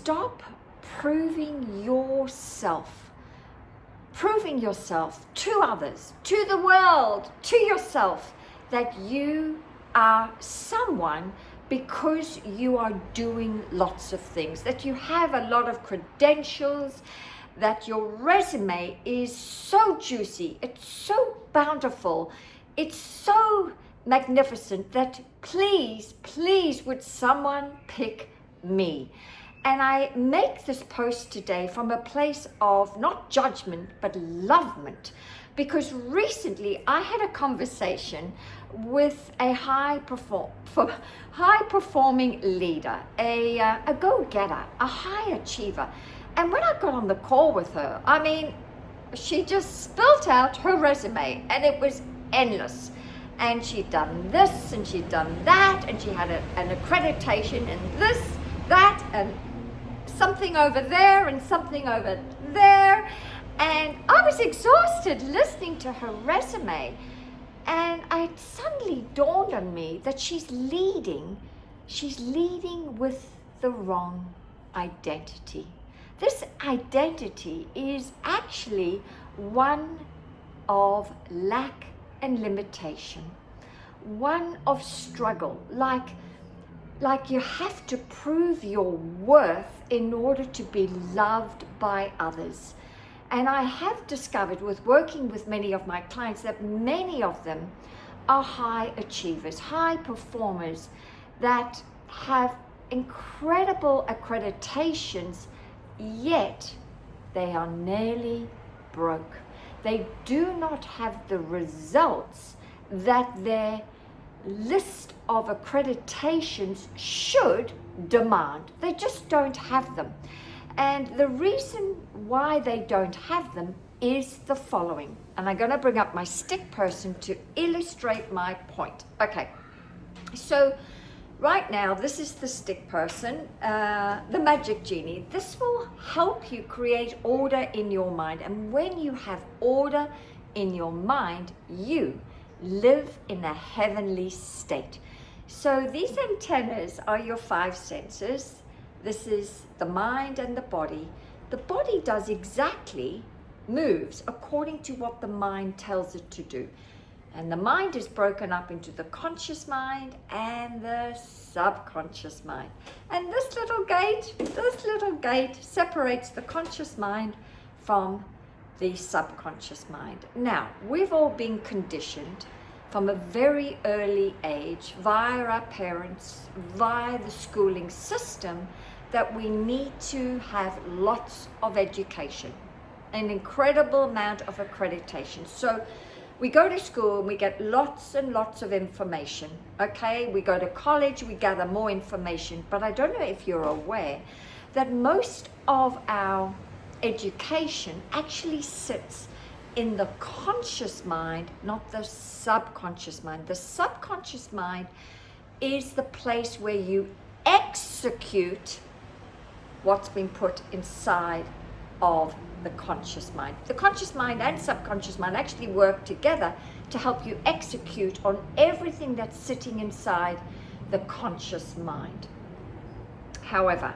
stop proving yourself to others, to the world, to yourself, that you are someone because you are doing lots of things, that you have a lot of credentials, that your resume is so juicy, it's so bountiful, it's so magnificent, that please would someone pick me. And I make this post today from a place of not judgment but lovement, because recently I had a conversation with a high performing leader, a go-getter, a high achiever. And when I got on the call with her, I mean, she just spelt out her resume, and it was endless. And she'd done this, and she'd done that, and she had an accreditation in this, that, and something over there, and something over there. And I was exhausted listening to her resume. And it suddenly dawned on me that she's leading with the wrong identity. This identity is actually one of lack and limitation, one of struggle, like you have to prove your worth in order to be loved by others. And I have discovered, with working with many of my clients, that many of them are high achievers, high performers that have incredible accreditations, yet they are nearly broke. They do not have the results that their list of accreditations should demand. They just don't have them. And the reason why they don't have them is the following. And I'm going to bring up my stick person to illustrate my point. Okay, so right now, this is the stick person, the magic genie. This will help you create order in your mind. And when you have order in your mind, you live in a heavenly state. So these antennas are your five senses. This is the mind and the body. The body does exactly, moves according to what the mind tells it to do. And the mind is broken up into the conscious mind and the subconscious mind. And this little gate separates the conscious mind from the subconscious mind. Now, we've all been conditioned from a very early age via our parents, via the schooling system, that we need to have lots of education, an incredible amount of accreditation. So we go to school and we get lots and lots of information, okay? We go to college, we gather more information, but I don't know if you're aware that most of our education actually sits in the conscious mind, not the subconscious mind. The subconscious mind is the place where you execute what's been put inside of the conscious mind. The conscious mind and subconscious mind actually work together to help you execute on everything that's sitting inside the conscious mind. However,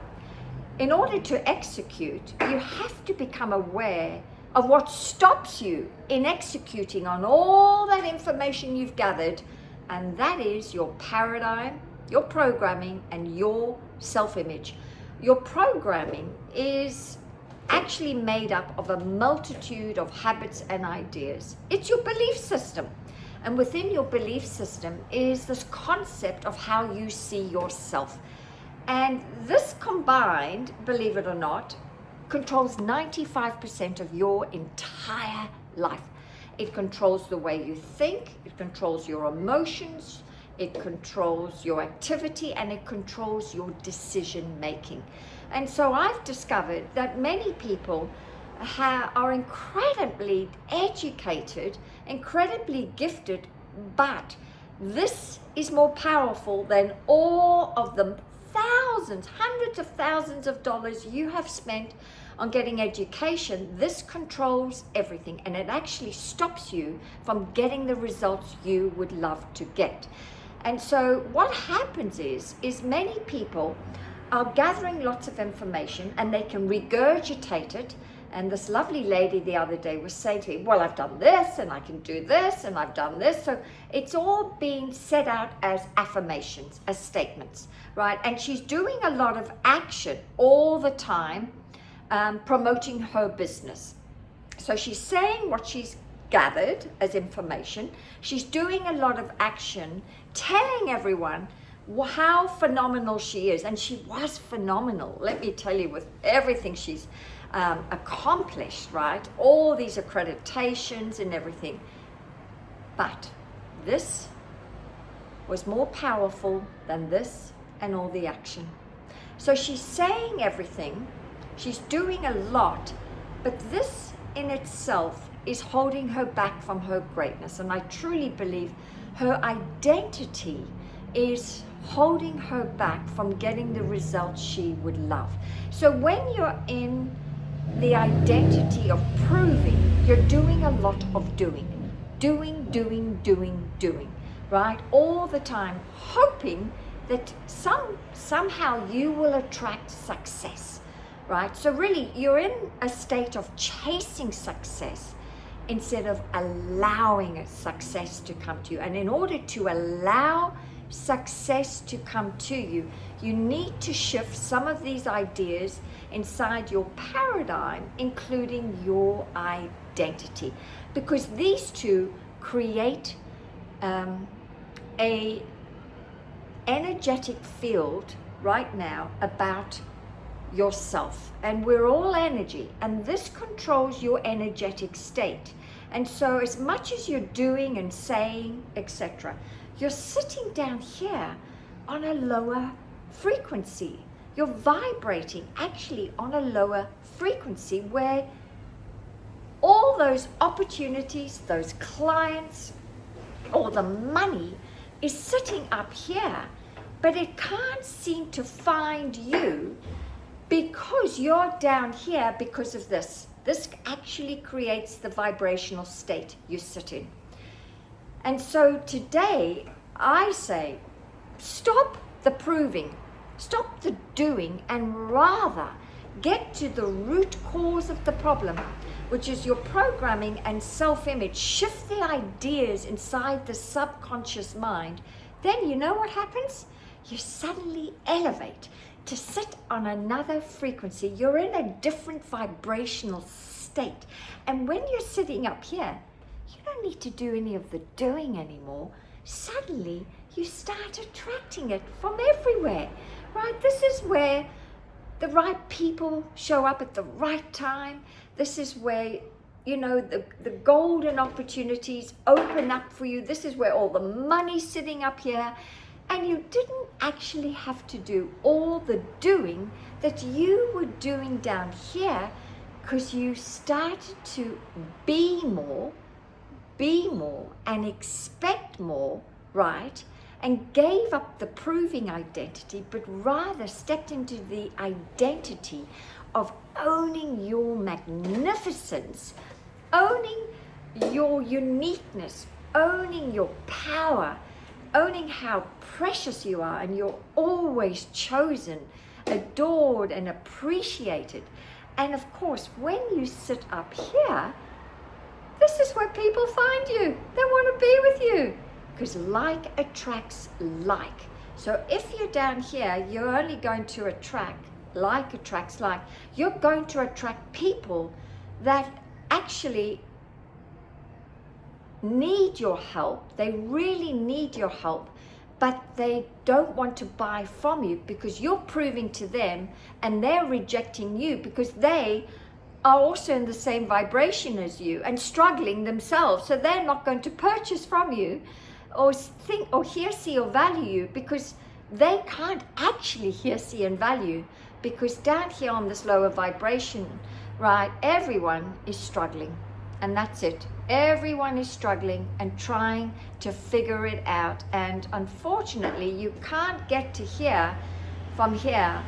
in order to execute, you have to become aware of what stops you in executing on all that information you've gathered, and that is your paradigm, your programming, and your self-image. Your programming is actually made up of a multitude of habits and ideas. It's your belief system. And within your belief system is this concept of how you see yourself. And this combined, believe it or not, controls 95% of your entire life. It controls the way you think, it controls your emotions, it controls your activity, and it controls your decision making. And so I've discovered that many people are incredibly educated, incredibly gifted, but this is more powerful than all of the thousands, hundreds of thousands of dollars you have spent on getting education. This controls everything, and it actually stops you from getting the results you would love to get. And so what happens is many people are gathering lots of information and they can regurgitate it. And this lovely lady the other day was saying to me, well, I've done this and I can do this and I've done this. So it's all being set out as affirmations, as statements, right? And she's doing a lot of action all the time, promoting her business. So she's saying what she's gathered as information. She's doing a lot of action, telling everyone how phenomenal she is. And she was phenomenal, let me tell you, with everything she's accomplished, right? All these accreditations and everything. But this was more powerful than this and all the action. So she's saying everything, she's doing a lot, but this in itself is holding her back from her greatness. And I truly believe her identity is holding her back from getting the results she would love. So when you're in the identity of proving, you're doing a lot of doing, right? All the time, hoping that somehow you will attract success, right? So really, you're in a state of chasing success instead of allowing success to come to you. And in order to allow success to come to you, you need to shift some of these ideas inside your paradigm, including your identity, because these two create a energetic field right now about yourself. And we're all energy, and this controls your energetic state. And so as much as you're doing and saying, etc., you're sitting down here on a lower frequency. You're vibrating actually on a lower frequency, where all those opportunities, those clients, all the money is sitting up here, but it can't seem to find you because you're down here because of this. This actually creates the vibrational state you sit in. And so today I say, stop the proving, stop the doing, and rather get to the root cause of the problem, which is your programming and self-image. Shift the ideas inside the subconscious mind. Then you know what happens? You suddenly elevate to sit on another frequency. You're in a different vibrational state. And when you're sitting up here, you don't need to do any of the doing anymore. Suddenly, you start attracting it from everywhere, right? This is where the right people show up at the right time. This is where, you know, the golden opportunities open up for you. This is where all the money's sitting up here. And you didn't actually have to do all the doing that you were doing down here, because you started to be more, and expect more, right? And gave up the proving identity, but rather stepped into the identity of owning your magnificence, owning your uniqueness, owning your power, owning how precious you are, and you're always chosen, adored, and appreciated. And of course, when you sit up here, this is where people find you. They want to be with you, because like attracts like. So if you're down here, you're only going to attract, like attracts like. You're going to attract people that actually need your help. They really need your help, but they don't want to buy from you because you're proving to them, and they're rejecting you because they are also in the same vibration as you and struggling themselves. So they're not going to purchase from you or think or hear, see, or value you, because they can't actually hear, see, and value, because down here on this lower vibration, right, everyone is struggling. And that's it. Everyone is struggling and trying to figure it out. And unfortunately, you can't get to here from here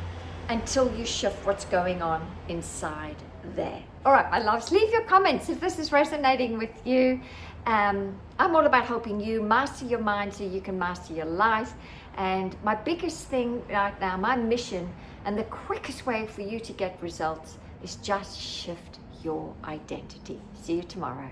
until you shift what's going on inside there. All right, my loves, leave your comments if this is resonating with you. I'm all about helping you master your mind so you can master your life. And my biggest thing right now, my mission And the quickest way for you to get results is just shift your identity. See you tomorrow.